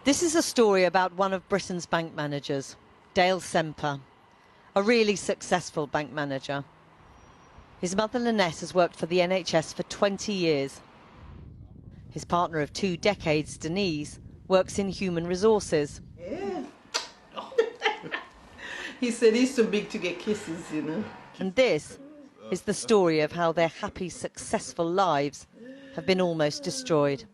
This is a story about one of Britain's bank managers, Dale Semper, a really successful bank manager. His mother Lynette has worked for the NHS for 20 years. His partner of 2 decades, Denise, works in human resources. Yeah. He said he's too big to get kisses, you know. And this is the story of how their happy, successful lives have been almost destroyed.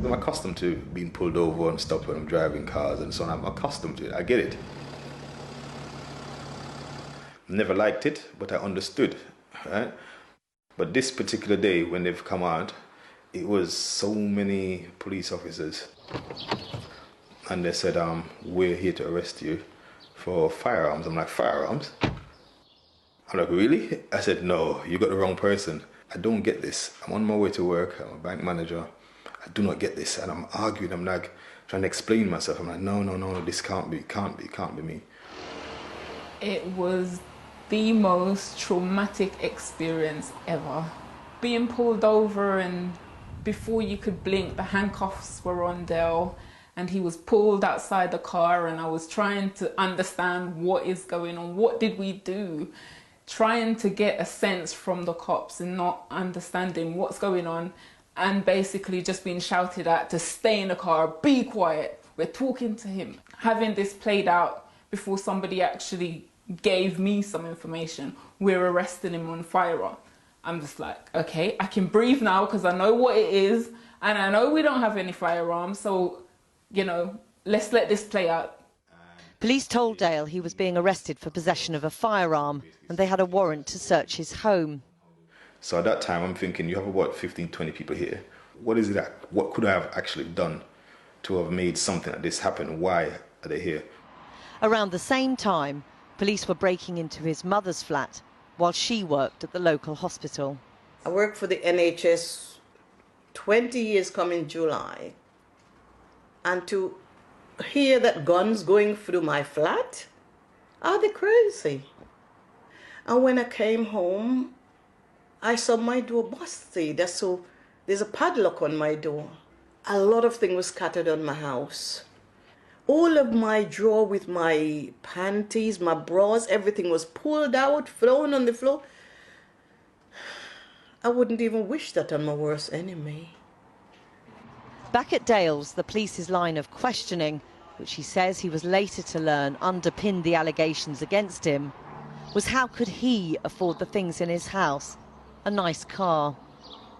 I'm accustomed to being pulled over and stopped when I'm driving cars and so on. I'm accustomed to it. I get it. Never liked it, but I understood, right? But this particular day when they've come out, it was so many police officers. And they said, we're here to arrest you for firearms. I'm like, firearms? I'm like, really? I said, no, you got the wrong person. I don't get this. I'm on my way to work. I'm a bank manager. I do not get this. And I'm arguing. I'm like trying to explain myself. I'm like, no, this can't be me. It was the most traumatic experience ever. Being pulled over, and before you could blink, the handcuffs were on Dale, and he was pulled outside the car, and I was trying to understand what is going on. What did we do? Trying to get a sense from the cops and not understanding what's going on, and basically just being shouted at to stay in the car, be quiet, we're talking to him. Having this played out before somebody actually gave me some information, we're arresting him on firearm. I'm just like, okay, I can breathe now because I know what it is, and I know we don't have any firearms, so, you know, let's let this play out. Police told Dale he was being arrested for possession of a firearm, and they had a warrant to search his home. So at that time, I'm thinking, you have about 15, 20 people here. What is it what could I have actually done to have made something like this happen? Why are they here? Around the same time, police were breaking into his mother's flat while she worked at the local hospital. I worked for the NHS 20 years coming July. And to hear that guns going through my flat, are they crazy? And when I came home, I saw my door busted. So there's a padlock on my door. A lot of things were scattered on my house. All of my drawer with my panties, my bras, everything was pulled out, thrown on the floor. I wouldn't even wish that on my worst enemy. Back at Dale's, the police's line of questioning, which he says he was later to learn underpinned the allegations against him, was how could he afford the things in his house? A nice car.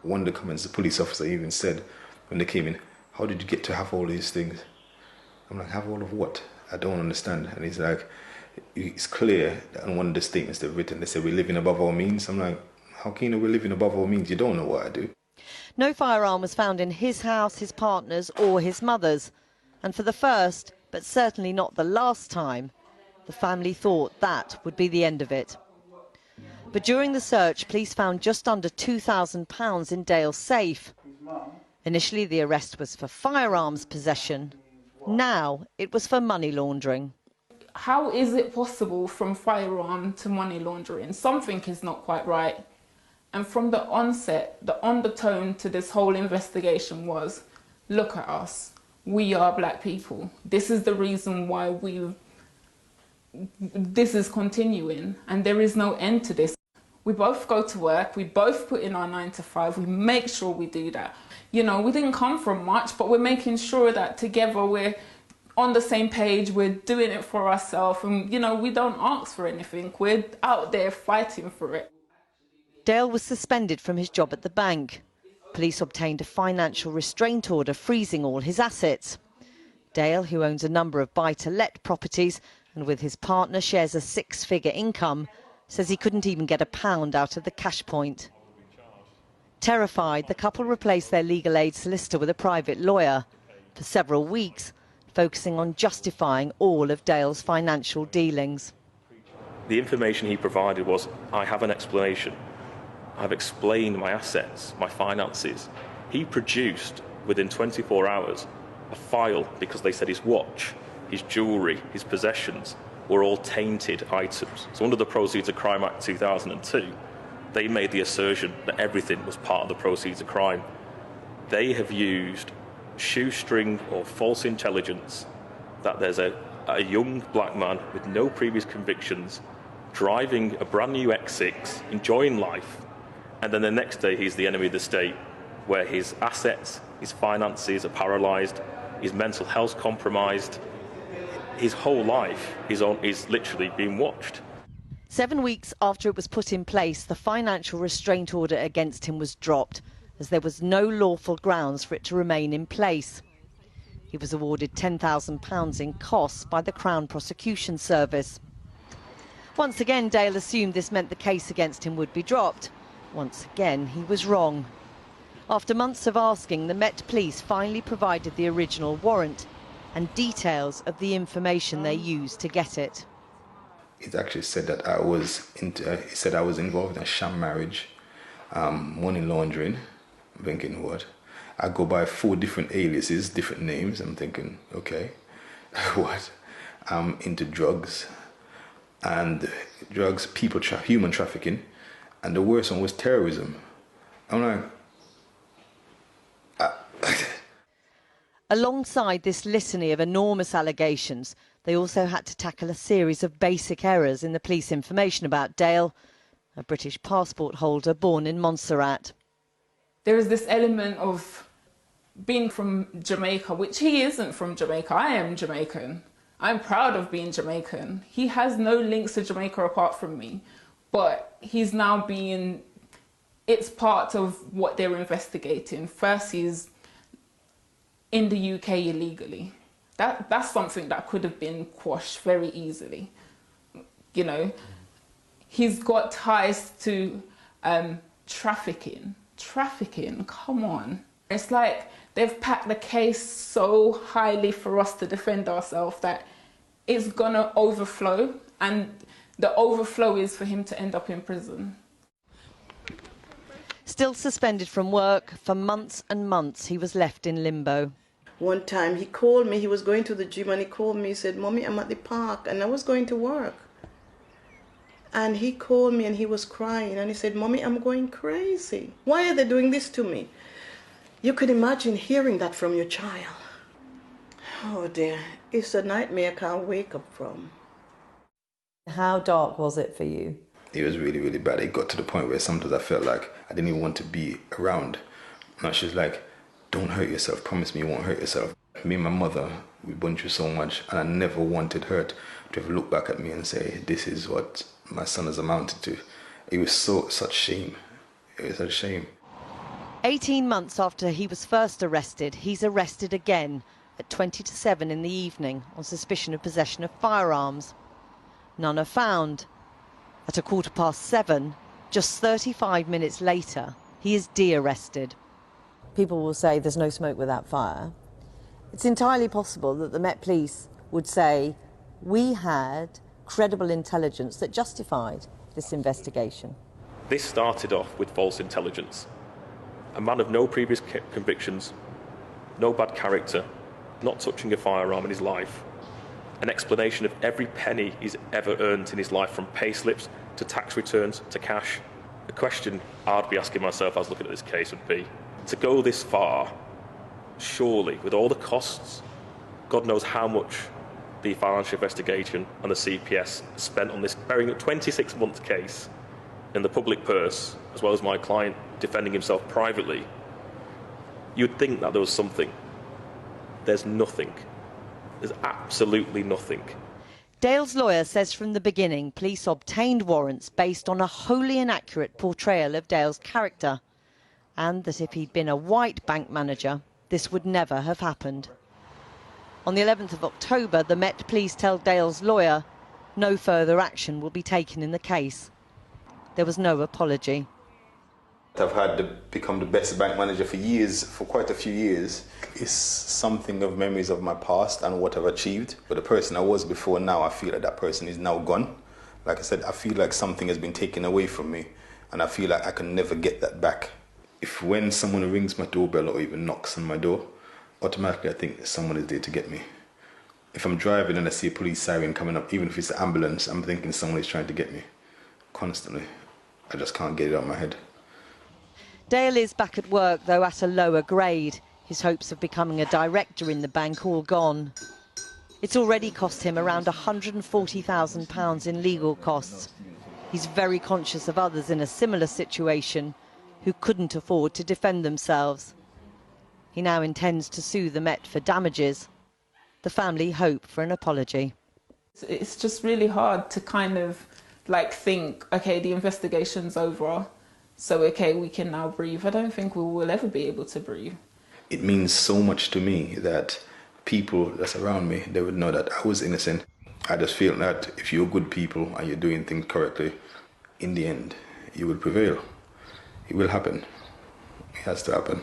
One of the comments the police officer even said when they came in, how did you get to have all these things? I'm like, have all of what? I don't understand. And he's like, it's clear that on one of the statements they've written, they say we're living above our means. I'm like, how can you know we're living above our means? You don't know what I do. No firearm was found in his house, his partner's or his mother's. And for the first, but certainly not the last time, the family thought that would be the end of it. But during the search, police found just under £2,000 in Dale's safe. Initially, the arrest was for firearms possession. Now it was for money laundering. How is it possible from firearm to money laundering? Something is not quite right. And from the onset, the undertone to this whole investigation was, look at us, we are black people. This is the reason why this is continuing, and there is no end to this. We both go to work, we both put in our 9 to 5, we make sure we do that. You know, we didn't come from much, but we're making sure that together we're on the same page, we're doing it for ourselves, and, you know, we don't ask for anything. We're out there fighting for it. Dale was suspended from his job at the bank. Police obtained a financial restraint order freezing all his assets. Dale, who owns a number of buy-to-let properties and with his partner shares a 6-figure income, says he couldn't even get £1 out of the cash point. Terrified, the couple replaced their legal aid solicitor with a private lawyer for several weeks, focusing on justifying all of Dale's financial dealings. The information he provided was, I have an explanation. I've explained my assets, my finances. He produced, within 24 hours, a file because they said his watch, his jewellery, his possessions were all tainted items. So under the Proceeds of Crime Act 2002, They made the assertion that everything was part of the proceeds of crime. They have used shoestring or false intelligence that there's a young black man with no previous convictions driving a brand new X6, enjoying life, and then the next day he's the enemy of the state, where his assets, his finances are paralysed, his mental health compromised, his whole life is literally being watched. 7 weeks after it was put in place, the financial restraint order against him was dropped, as there was no lawful grounds for it to remain in place. He was awarded £10,000 in costs by the Crown Prosecution Service. Once again, Dale assumed this meant the case against him would be dropped. Once again, he was wrong. After months of asking, the Met Police finally provided the original warrant and details of the information they used to get it. It actually said that I was involved in a sham marriage, money laundering. I'm thinking, what? I go by 4 different aliases, different names. I'm thinking, okay, what? I'm into drugs, human trafficking, and the worst one was terrorism. I'm like, Alongside this litany of enormous allegations, they also had to tackle a series of basic errors in the police information about Dale, a British passport holder born in Montserrat. There is this element of being from Jamaica, which he isn't from Jamaica. I am Jamaican. I'm proud of being Jamaican. He has no links to Jamaica apart from me, but he's now it's part of what they're investigating. First, he's in the UK illegally. That's something that could have been quashed very easily. You know, he's got ties to trafficking. Trafficking, come on. It's like they've packed the case so highly for us to defend ourselves that it's gonna overflow, and the overflow is for him to end up in prison. Still suspended from work, for months and months he was left in limbo. One time he called me, he was going to the gym and he called me, he said, "Mommy, I'm at the park," and I was going to work. And he called me and he was crying and he said, "Mommy, I'm going crazy. Why are they doing this to me?" You could imagine hearing that from your child. Oh dear, it's a nightmare I can't wake up from. How dark was it for you? it was really, really bad. It got to the point where sometimes I felt like I didn't even want to be around. And she's like, "Don't hurt yourself. Promise me you won't hurt yourself." Me and my mother, we went through so much, and I never wanted her to ever look back at me and say, "This is what my son has amounted to." It was such shame. It was such shame. 18 months after he was first arrested, he's arrested again at 20 to 7 in the evening on suspicion of possession of firearms. None are found. At 7:15, just 35 minutes later, he is de-arrested. People will say there's no smoke without fire. It's entirely possible that the Met Police would say, we had credible intelligence that justified this investigation. This started off with false intelligence. A man of no previous convictions, no bad character, not touching a firearm in his life. An explanation of every penny he's ever earned in his life, from pay slips to tax returns to cash. The question I'd be asking myself as I was looking at this case would be, to go this far, surely, with all the costs, God knows how much the financial investigation and the CPS spent on this very 26-month case, in the public purse, as well as my client defending himself privately, you'd think that there was something. There's nothing. There's absolutely nothing. Dale's lawyer says from the beginning police obtained warrants based on a wholly inaccurate portrayal of Dale's character, and that if he'd been a white bank manager, this would never have happened. On the 11th of October, the Met Police tell Dale's lawyer no further action will be taken in the case. There was no apology. I've had to become the best bank manager for years, for quite a few years. It's something of memories of my past and what I've achieved. But the person I was before now, I feel like that person is now gone. Like I said, I feel like something has been taken away from me, and I feel like I can never get that back. If when someone rings my doorbell or even knocks on my door, automatically I think someone is there to get me. If I'm driving and I see a police siren coming up, even if it's an ambulance, I'm thinking someone is trying to get me. Constantly. I just can't get it out of my head. Dale is back at work, though at a lower grade. His hopes of becoming a director in the bank all gone. It's already cost him around £140,000 in legal costs. He's very conscious of others in a similar situation who couldn't afford to defend themselves. He now intends to sue the Met for damages. The family hope for an apology. It's just really hard to kind of like think, okay, the investigation's over, so okay, we can now breathe. I don't think we will ever be able to breathe. It means so much to me that people that's around me, they would know that I was innocent. I just feel that if you're good people and you're doing things correctly, in the end, you will prevail. It will happen. It has to happen.